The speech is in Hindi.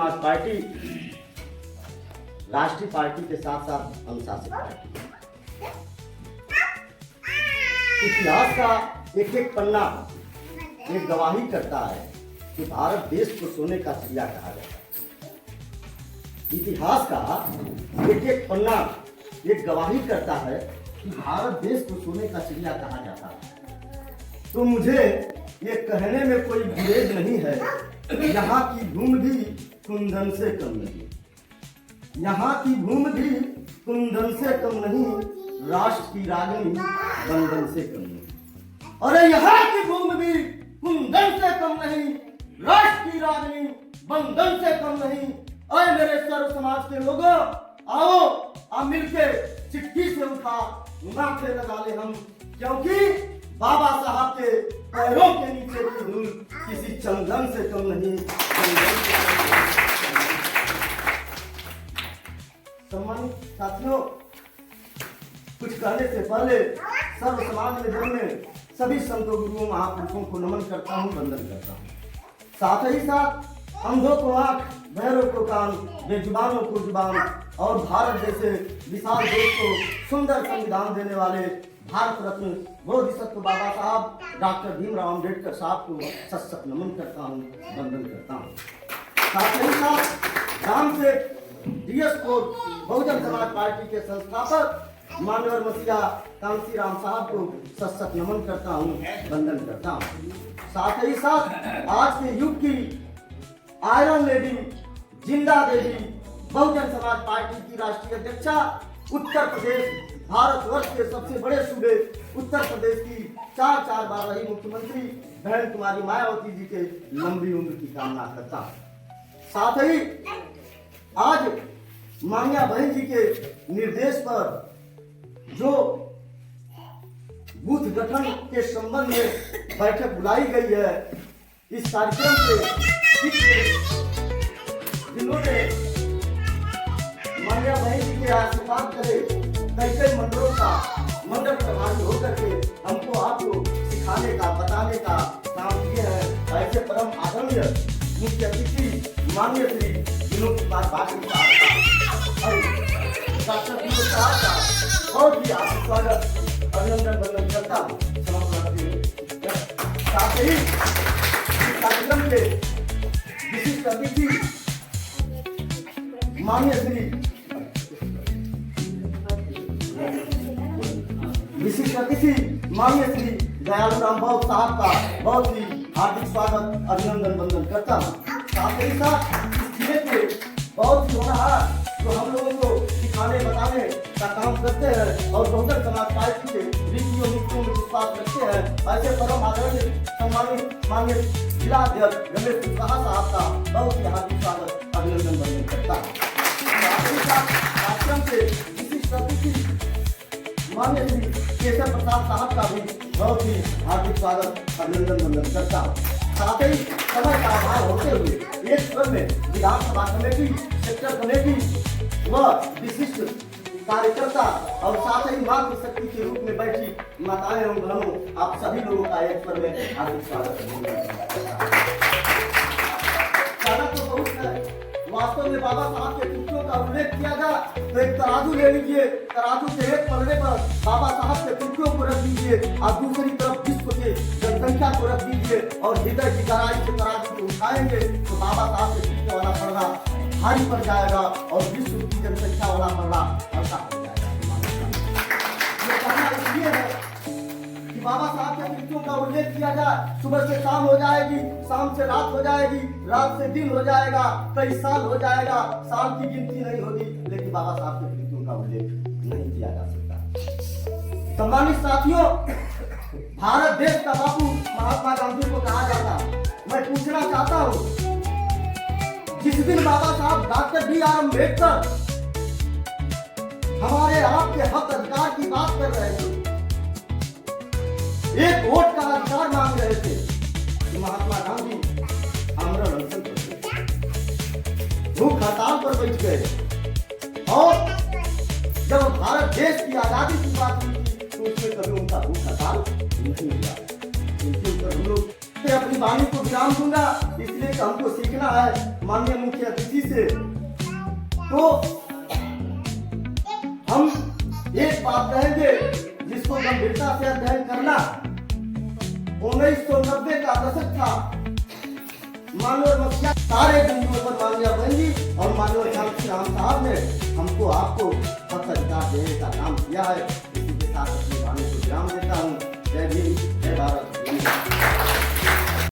समाज पार्टी राष्ट्रीय पार्टी के साथ साथ अनुशासित पार्टी। इतिहास का एक एक पन्ना एक गवाही करता है कि भारत देश को सोने का चिड़िया कहा जाता है। इतिहास का एक एक पन्ना एक गवाही करता है कि भारत देश को सोने का चिड़िया कहा जाता है। तो मुझे ये कहने में कोई गुरेज नहीं है, यहाँ की भूमि भी कुंदन से कम नहीं, यहाँ की भूमि भी कुंदन से कम नहीं, राष्ट्र की रागनी बंधन से कम नहीं। अरे यहाँ की भूमि भी कुंदन से कम नहीं, राष्ट्र की रागनी बंधन से कम नहीं। अरे मेरे सर्व समाज के लोगों, आओ आप मिलके चिट्ठी से उठा माथे लगा ले हम, क्योंकि बाबा साहब के पैरों के नीचे की धूल किसी चंदन से कम नहीं, चंदन से कम नहीं। सम्मानित साथियों, कुछ कहने से पहले सर्व समाज में जन्मे सभी संतों गुरुओं महापुरुषों को नमन करता हूँ, वंदन करता हूँ। साथ ही साथ अंधों को आंख, बहरों को कान, बेजुबानों को जुबान और भारत जैसे विशाल देश को सुंदर संविधान देने वाले भारत रत्न बोधिसत्व बाबा साहब डॉक्टर भीमराव अम्बेडकर साहब को सशक्त नमन करता हूँ, वंदन करता हूँ। साथ ही साथ राम से डीएस को बहुजन समाज पार्टी के संस्थापक मानवर मसीहा कांसी राम साहब को सशक्त नमन करता हूँ, वंदन करता हूँ। साथ ही साथ आज के युग की आयरन लेडी, जिंदा देवी, बहुजन समाज पार्टी की राष्ट्रीय अध्यक्षा, उत्तर प्रदेश भारतवर्ष के सबसे बड़े सूबे उत्तर प्रदेश की 4 बार रही मुख्यमंत्री बहन कुमारी मायावती जी के लंबी उम्र की कामना करता हूँ। साथ ही आज मान्या बहन जी के निर्देश पर जो बूथ गठन के संबंध में बैठक बुलाई गई है, इस कार्यक्रम से जिन्होंने मान्या बहन जी के आशीर्वाद करे, कई मंडलों का मंडल प्रभारी होकर के हमको आपको सिखाने का बताने का काम किए हैं। ऐसे परम आदरणीय मुख्य अतिथि माननीय श्री विनोद कुमार पाटिल साहब और डॉक्टर विनोद साहब का बहुत ही आपका स्वागत, अभिनंदन वंदन करता हूँ। साथ ही कार्यक्रम के विशिष्ट अतिथि माननीय श्री दयालु राम भाव साहब का बहुत ही हार्दिक स्वागत, अभिनंदन वंदन करता हूँ। साथ ही साथ इस जिले के बहुत ही होनहार जो हम लोगों को सिखाने बताने का काम करते हैं और बहुजन समाज पार्टी के रीतियों नीतियों में विश्वास रखते हैं, ऐसे परम आदरणीय सम्मानित माननीय जिला अध्यक्ष रमेश कुशवाहा साहब का बहुत ही हार्दिक स्वागत, अभिनंदन वंदन करता हूँ। साथ ही साथ कार्यक्रम से विशिष्ट अतिथि माननीय श्री केशव प्रसाद साहब का भी बहुत ही हार्दिक स्वागत, अभिनंदन वंदन करता हूँ। साथ ही समय का अभाव होते हुए एक स्वर में विधानसभा कमेटी, सेक्टर कमेटी व विशिष्ट कार्यकर्ता और साथ ही मातृशक्ति के रूप में बैठी माताएं एवं बहनों, आप सभी लोगों का एक स्वर में हार्दिक स्वागत तो बहुत है। वास्तव में बाबा साहब के कृतियों का उल्लेख किया जाए तो एक तराजू ले लीजिए, तराजू के एक पलड़े पर बाबा साहब के कृतियों को रख दीजिए और दूसरी तरफ विश्व के जनसंख्या को रख दीजिए और हृदय की गहराई से तराजू को उठाएंगे तो बाबा साहब के कृतियों वाला पढ़ना भारी पड़ जाएगा और विश्व की जनसंख्या वाला पढ़ना हल्का हो जाएगा। ये कहना इसलिए है कि बाबा साहब के कृतियों का उल्लेख किया जाए, सुबह से शाम हो जाएगी, शाम से रात हो जाएगी, रात से दिन हो जाएगा, कई साल हो जाएगा, साल की गिनती नहीं होगी, लेकिन बाबा साहब के कृतियों का उल्लेख नहीं किया जा सकता। सम्मानित साथियों, भारत देश का बापू महात्मा गांधी को कहा जाता। मैं पूछना चाहता हूँ, जिस दिन बाबा साहब डॉक्टर बी.आर. अम्बेडकर हमारे आपके हक अधिकार की बात कर रहे थे, एक वोट का अधिकार मांग रहे थे, तो महात्मा गांधी आमरण अनशन पर भूख हड़ताल पर बैठ गए और जब भारत देश की आजादी की बात हुई थी तो उसमें कभी उनका भूख हड़ताल नहीं हुआ। उनके ऊपर हम लोग मैं अपनी वाणी को विराम दूंगा, इसलिए कि हमको सीखना है माननीय मुख्य अतिथि से। तो हम एक बात कहेंगे जिसको गंभीरता से अध्ययन करना। 1990 का दशक था। माननीय मुखिया सारे बिंदुओं पर माननीय बहन जी और माननीय श्री राम साहब ने हमको आपको पत्राधिकार देने का काम किया है। इसी के साथ अपनी वाणी को विराम देता हूँ। जय भीम, जय भारत।